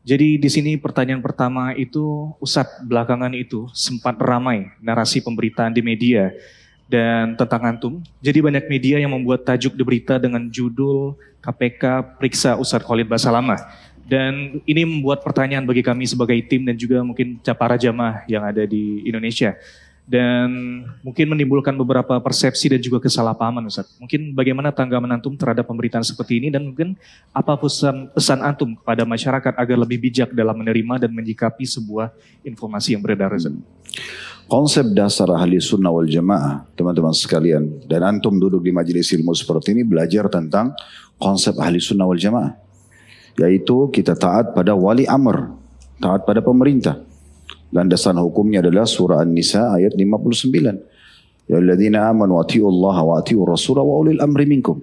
Jadi di sini pertanyaan pertama itu, Ustadz belakangan itu sempat ramai narasi pemberitaan di media dan tentang antum. Jadi banyak media yang membuat tajuk di berita dengan judul KPK periksa Ustadz Khalid Basalamah. Dan ini membuat pertanyaan bagi kami sebagai tim dan juga mungkin para jamaah yang ada di Indonesia. Dan mungkin menimbulkan beberapa persepsi dan juga kesalahpahaman, Ustaz. Mungkin bagaimana tanggapan antum terhadap pemberitaan seperti ini dan mungkin apa pesan antum kepada masyarakat agar lebih bijak dalam menerima dan menyikapi sebuah informasi yang beredar, Ustaz. Konsep dasar ahli sunnah wal jamaah, teman-teman sekalian, dan antum duduk di majelis ilmu seperti ini belajar tentang konsep ahli sunnah wal jamaah. Yaitu kita taat pada wali amr, taat pada pemerintah. Landasan hukumnya adalah surah An-Nisa ayat 59. Ya alladzina amanu atiullaha wa atiur rasulah wa ulil amri minkum.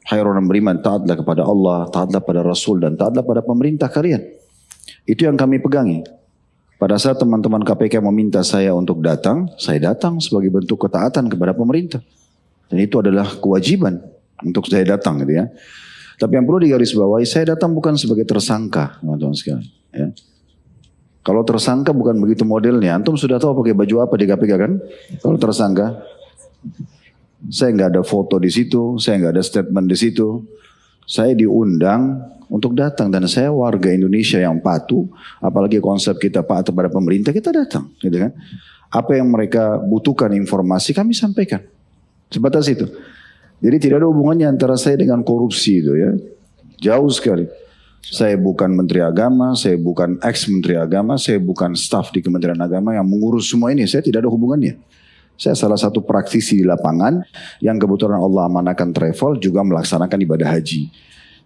Hai orang beriman, taatlah kepada Allah, taatlah pada Rasul dan taatlah pada pemerintah kalian. Itu yang kami pegangi. Pada saat teman-teman KPK meminta saya untuk datang, saya datang sebagai bentuk ketaatan kepada pemerintah. Dan itu adalah kewajiban untuk saya datang gitu ya. Tapi yang perlu digarisbawahi, saya datang bukan sebagai tersangka, teman-teman sekalian. Ya. Kalau tersangka bukan begitu modelnya. Antum sudah tahu pakai baju apa di KPK kan? Kalau tersangka, saya nggak ada foto di situ, saya nggak ada statement di situ. Saya diundang untuk datang dan saya warga Indonesia yang patuh. Apalagi konsep kita patuh pada pemerintah, kita datang, gitu kan? Apa yang mereka butuhkan informasi kami sampaikan. Sebatas itu. Jadi tidak ada hubungannya antara saya dengan korupsi itu ya. Jauh sekali. Saya bukan Menteri Agama, saya bukan ex-Menteri Agama, saya bukan staf di Kementerian Agama yang mengurus semua ini. Saya tidak ada hubungannya. Saya salah satu praktisi di lapangan yang kebetulan Allah amanahkan travel juga melaksanakan ibadah haji.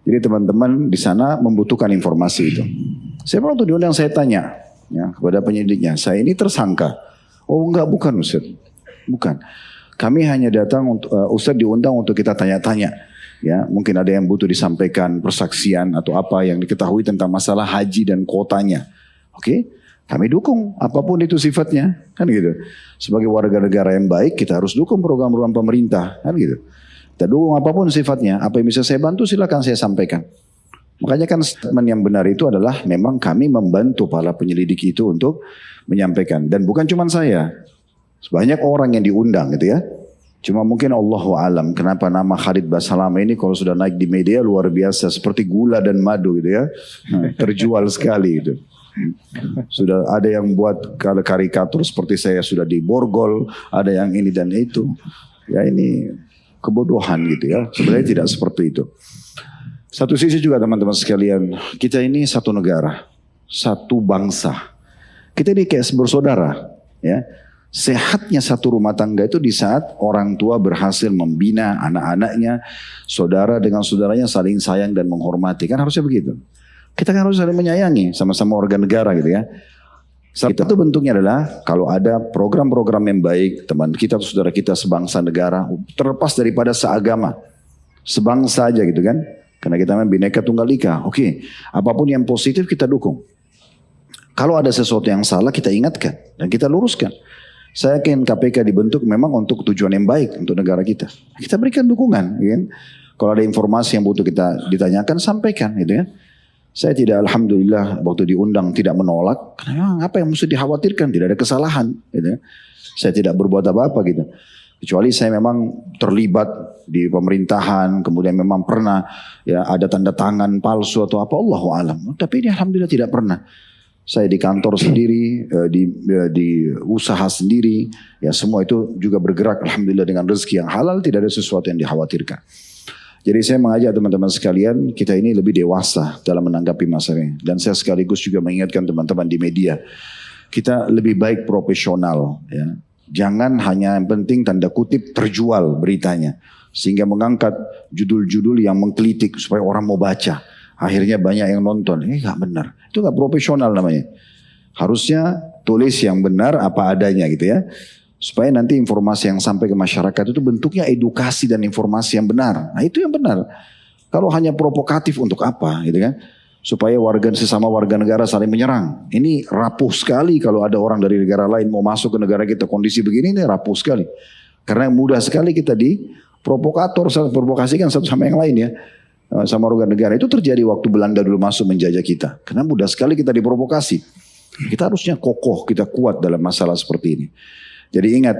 Jadi teman-teman di sana membutuhkan informasi itu. Saya waktu diundang saya tanya ya, kepada penyidiknya, saya ini tersangka. Oh enggak, bukan Ustaz. Bukan. Kami hanya datang untuk Ustaz diundang untuk kita tanya-tanya. Ya, mungkin ada yang butuh disampaikan persaksian atau apa yang diketahui tentang masalah haji dan kuotanya. Oke, kami dukung apapun itu sifatnya, kan gitu. Sebagai warga negara yang baik, kita harus dukung program-program pemerintah, kan gitu. Kita dukung apapun sifatnya, apa yang bisa saya bantu silakan saya sampaikan. Makanya kan statement yang benar itu adalah memang kami membantu para penyelidik itu untuk menyampaikan. Dan bukan cuma saya, banyak orang yang diundang gitu ya. Cuma mungkin Allahu alam kenapa nama Khalid Basalamah ini kalau sudah naik di media luar biasa seperti gula dan madu gitu ya. Nah, terjual sekali gitu. Sudah ada yang buat karikatur seperti saya sudah diborgol, ada yang ini dan itu. Ya ini kebodohan gitu ya. Sebenarnya tidak seperti itu. Satu sisi juga teman-teman sekalian, kita ini satu negara, satu bangsa. Kita ini kayak bersaudara ya. Sehatnya satu rumah tangga itu di saat orang tua berhasil membina anak-anaknya, saudara dengan saudaranya saling sayang dan menghormati. Kan harusnya begitu. Kita kan harus saling menyayangi sama-sama warga negara gitu ya. Itu bentuknya adalah kalau ada program-program yang baik, teman kita, saudara kita sebangsa negara, terlepas daripada seagama, sebangsa aja gitu kan. Karena kita memang Bhinneka Tunggal Ika. Oke, apapun yang positif kita dukung. Kalau ada sesuatu yang salah kita ingatkan dan kita luruskan. Saya yakin KPK dibentuk memang untuk tujuan yang baik untuk negara kita. Kita berikan dukungan, ya kan? Kalau ada informasi yang butuh kita ditanyakan, sampaikan, gitu ya. Saya tidak, alhamdulillah, waktu diundang tidak menolak. Karena apa yang mesti dikhawatirkan? Tidak ada kesalahan, gitu ya. Saya tidak berbuat apa-apa, gitu. Kecuali saya memang terlibat di pemerintahan, kemudian memang pernah ya ada tanda tangan palsu atau apa, Allahu alam. Tapi ini alhamdulillah tidak pernah. Saya di kantor sendiri, di usaha sendiri, ya semua itu juga bergerak alhamdulillah dengan rezeki yang halal, tidak ada sesuatu yang dikhawatirkan. Jadi saya mengajak teman-teman sekalian, kita ini lebih dewasa dalam menanggapi masalah ini. Dan saya sekaligus juga mengingatkan teman-teman di media, kita lebih baik profesional. Ya. Jangan hanya yang penting tanda kutip terjual beritanya, sehingga mengangkat judul-judul yang menggelitik supaya orang mau baca. Akhirnya banyak yang nonton, ini gak benar. Itu gak profesional namanya. Harusnya tulis yang benar apa adanya gitu ya. Supaya nanti informasi yang sampai ke masyarakat itu bentuknya edukasi dan informasi yang benar. Nah itu yang benar. Kalau hanya provokatif untuk apa gitu kan. Supaya sesama warga negara saling menyerang. Ini rapuh sekali kalau ada orang dari negara lain mau masuk ke negara kita. Kondisi begini ini rapuh sekali. Karena mudah sekali kita provokator, provokasikan satu sama yang lain ya. sama warga negara. Itu terjadi waktu Belanda dulu masuk menjajah kita. Karena mudah sekali kita diprovokasi. Kita harusnya kokoh, kita kuat dalam masalah seperti ini. Jadi ingat,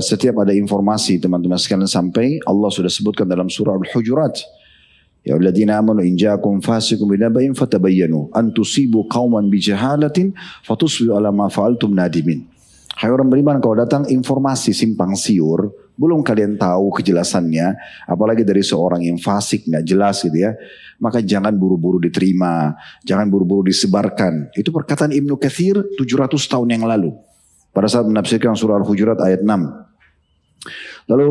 setiap ada informasi teman-teman sekalian sampai, Allah sudah sebutkan dalam surah Al-Hujurat. Ya alladzina amanu in ja'akum fasiqun binaba'in fatabayyanu an tusibu qauman bijahalatin fatusbihu ala ma fa'altum nadimin. Hai orang beriman, kalau datang informasi simpang siur, belum kalian tahu kejelasannya, apalagi dari seorang yang fasik, nggak jelas gitu ya, maka jangan buru-buru diterima, jangan buru-buru disebarkan. Itu perkataan Ibnu Katsir 700 tahun yang lalu, pada saat menafsirkan surah Al-Hujurat ayat 6. Lalu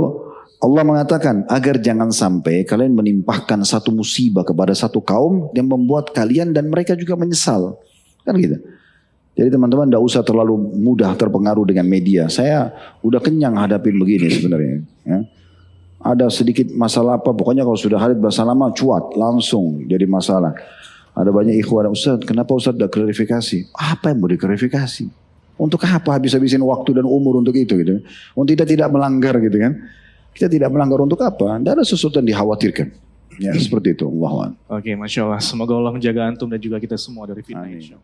Allah mengatakan, agar jangan sampai kalian menimpahkan satu musibah kepada satu kaum yang membuat kalian dan mereka juga menyesal. Kan gitu. Jadi teman-teman tidak usah terlalu mudah terpengaruh dengan media. Saya udah kenyang hadapin begini sebenarnya. Ya. Ada sedikit masalah apa, pokoknya kalau sudah hadit bahasa lama cuat, langsung jadi masalah. Ada banyak ikhwan, Ustaz, kenapa Ustaz tidak klarifikasi? Apa yang mau diklarifikasi? Untuk apa habis-habisin waktu dan umur untuk itu gitu? Untuk kita tidak melanggar gitu kan? Kita tidak melanggar untuk apa? Tidak ada sesuatu yang dikhawatirkan. Ya seperti itu. Allahuakbar. Oke, Masya Allah. Semoga Allah menjaga antum dan juga kita semua dari fitnah. Insya Allah.